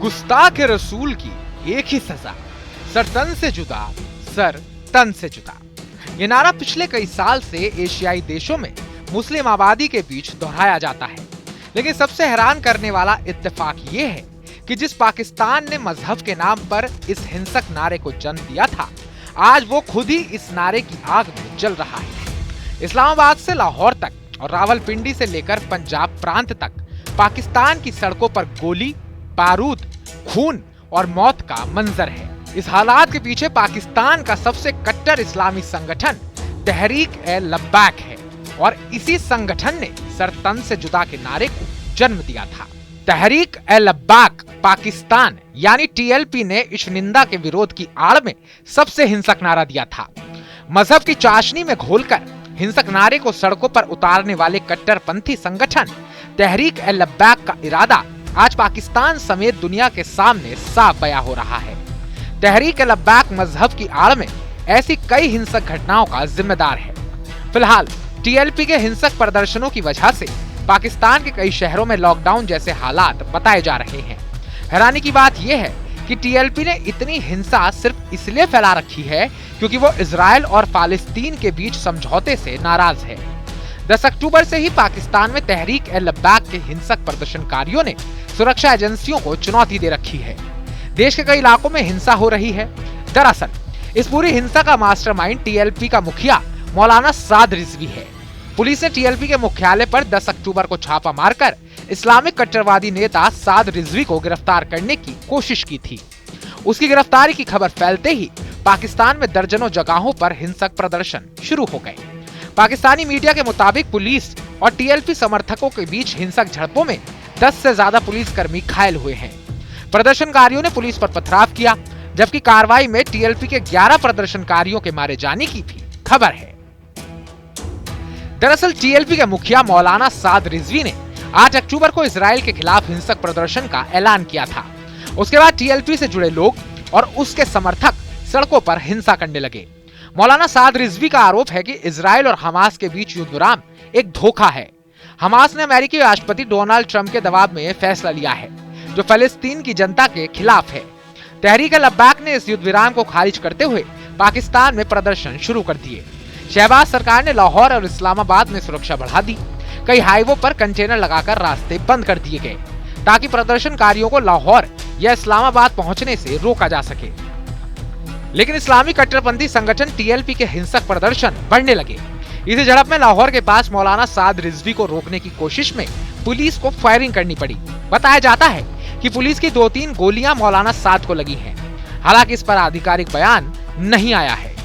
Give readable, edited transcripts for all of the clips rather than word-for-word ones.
गुस्ताख रसूल की एक ही सजा, सर तन से जुदा, सर तन से जुदा। ये नारा पिछले कई साल से एशियाई देशों में मुस्लिम आबादी के बीच दोहराया जाता है। लेकिन सबसे हैरान करने वाला इत्तेफाक ये है कि जिस पाकिस्तान ने मजहब के नाम पर इस हिंसक नारे को जन्म दिया था, आज वो खुद ही इस नारे की आग में जल रहा है। इस्लामाबाद से लाहौर तक और रावलपिंडी से लेकर पंजाब प्रांत तक पाकिस्तान की सड़कों पर गोली, बारूद, खून और मौत का मंजर है। इस हालात के पीछे पाकिस्तान का सबसे कट्टर इस्लामी संगठन तहरीक-ए-लब्बैक है और इसी संगठन ने सर तन से जुदा के नारे को जन्म दिया था। तहरीक-ए-लब्बैक पाकिस्तान यानी टीएलपी ने इस निंदा के विरोध की आड़ में सबसे हिंसक नारा दिया था। मजहब की चाशनी में घोलकर हिंसक नारे को सड़कों पर उतारने वाले कट्टरपंथी संगठन तहरीक-ए-लब्बैक का इरादा आज पाकिस्तान समेत दुनिया के सामने साफ बयां हो रहा है। तहरीक-ए-लब्बैक मजहब की आड़ में ऐसी कई हिंसक घटनाओं का जिम्मेदार है। फिलहाल टीएलपी के हिंसक प्रदर्शनों की वजह से पाकिस्तान के कई शहरों में लॉकडाउन जैसे हालात बताए जा रहे हैं। हैरानी की बात यह है कि टीएलपी ने इतनी हिंसा सिर्फ इसलिए फैला रखी है क्योंकि वो इजराइल और फालिस्तीन के बीच समझौते से नाराज है। 10 अक्टूबर से ही पाकिस्तान में तहरीक-ए-लब्बैक के हिंसक प्रदर्शनकारियों ने सुरक्षा एजेंसियों को चुनौती दे रखी है। देश के कई इलाकों में हिंसा हो रही है। दरअसल इस पूरी हिंसा का मास्टरमाइंड टीएलपी का मुखिया मौलाना साद रिजवी है। पुलिस ने टीएलपी के मुख्यालय पर 10 अक्टूबर को छापा मारकर इस्लामिक कट्टरवादी नेता साद रिजवी को गिरफ्तार करने की कोशिश की थी। उसकी गिरफ्तारी की खबर फैलते ही पाकिस्तान में दर्जनों जगहों पर हिंसक प्रदर्शन शुरू हो गए। पाकिस्तानी मीडिया के मुताबिक पुलिस और टीएलपी समर्थकों के बीच हिंसक झड़पों में 10 से ज्यादा पुलिसकर्मी घायल हुए हैं। प्रदर्शनकारियों ने पुलिस पर पथराव किया, जबकि कार्रवाई में टीएलपी के 11 प्रदर्शनकारियों के मारे जाने की भी खबर है। दरअसल टीएलपी के मुखिया मौलाना साद रिजवी ने 8 अक्टूबर को इजराइल के खिलाफ हिंसक प्रदर्शन का ऐलान किया था। उसके बाद टीएलपी से जुड़े लोग और उसके समर्थक सड़कों पर हिंसा करने लगे। मौलाना साद रिजवी का आरोप है कि इजराइल और हमास के बीच युद्ध विराम एक धोखा है। हमास ने अमेरिकी राष्ट्रपति डोनाल्ड ट्रंप के दबाव में यह फैसला लिया है जो फलस्तीन की जनता के खिलाफ है। तहरीक-ए-लब्बैक ने इस युद्ध विराम को खारिज करते हुए पाकिस्तान में प्रदर्शन शुरू कर दिए। शहबाज सरकार ने लाहौर और इस्लामाबाद में सुरक्षा बढ़ा दी। कई हाईवे पर कंटेनर लगाकर रास्ते बंद कर दिए गए ताकि प्रदर्शनकारियों को लाहौर या इस्लामाबाद पहुंचने से रोका जा सके। लेकिन इस्लामी कट्टरपंथी संगठन टीएलपी के हिंसक प्रदर्शन बढ़ने लगे। इसी झड़प में लाहौर के पास मौलाना साद रिजवी को रोकने की कोशिश में पुलिस को फायरिंग करनी पड़ी। बताया जाता है कि पुलिस की 2-3 गोलियां मौलाना साद को लगी हैं। हालांकि इस पर आधिकारिक बयान नहीं आया है।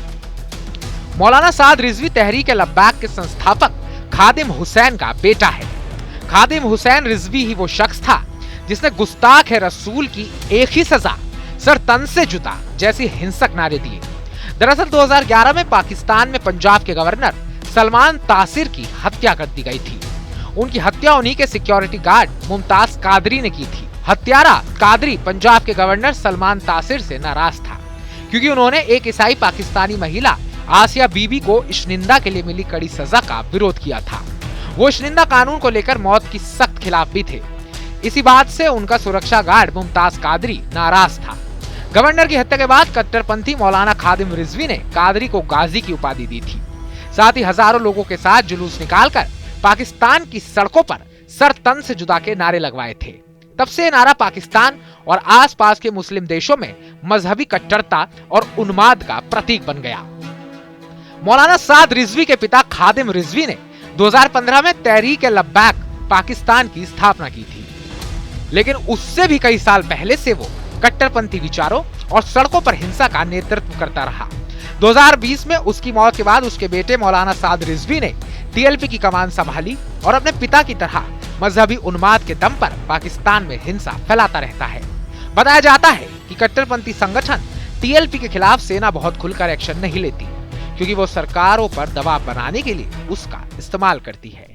मौलाना साद रिजवी तहरीक-ए-लब्बैक के संस्थापक खादिम हुसैन का बेटा है। खादिम हुसैन रिजवी ही वो शख्स था जिसने गुस्ताख रसूल की एक ही सजा, सर तन से जुदा जैसी हिंसक नारे दिए। दरअसल 2011 में पाकिस्तान में पंजाब के गवर्नर सलमान तासिर की हत्या कर दी गई थी। उनकी हत्या उन्हीं के सिक्योरिटी गार्ड मुमताज कादरी ने की थी। हत्यारा कादरी पंजाब के गवर्नर सलमान तासिर से नाराज था क्योंकि उन्होंने एक ईसाई पाकिस्तानी महिला आसिया बीबी को इश्निंदा के लिए मिली कड़ी सजा का विरोध किया था। वो इश्निंदा कानून को लेकर मौत की सख्त खिलाफ भी थे। इसी बात से उनका सुरक्षा गार्ड मुमताज कादरी नाराज था। गवर्नर की हत्या के बाद कट्टरपंथी मौलाना खादिम रिजवी ने कादरी को गाजी की उपाधि दी थी। साथ ही हजारों लोगों के साथ जुलूस निकालकर पाकिस्तान की सड़कों पर सर तन से जुदा के नारे लगवाए थे। तब से नारा पाकिस्तान और आसपास के मुस्लिम देशों में मजहबी कट्टरता और उन्माद का प्रतीक बन गया। मौलाना साद रिजवी के पिता खादिम रिजवी ने 2015 में तहरीक-ए-लब्बैक पाकिस्तान की स्थापना की थी। लेकिन उससे भी कई साल पहले से वो कट्टरपंथी विचारों और सड़कों पर हिंसा का नेतृत्व करता रहा। 2020 में उसकी मौत के बाद उसके बेटे मौलाना साद रिजवी ने टीएलपी की कमान संभाली और अपने पिता की तरह मजहबी उन्माद के दम पर पाकिस्तान में हिंसा फैलाता रहता है। बताया जाता है कि कट्टरपंथी संगठन टीएलपी के खिलाफ सेना बहुत खुलकर एक्शन नहीं लेती क्योंकि वो सरकारों पर दबाव बनाने के लिए उसका इस्तेमाल करती है।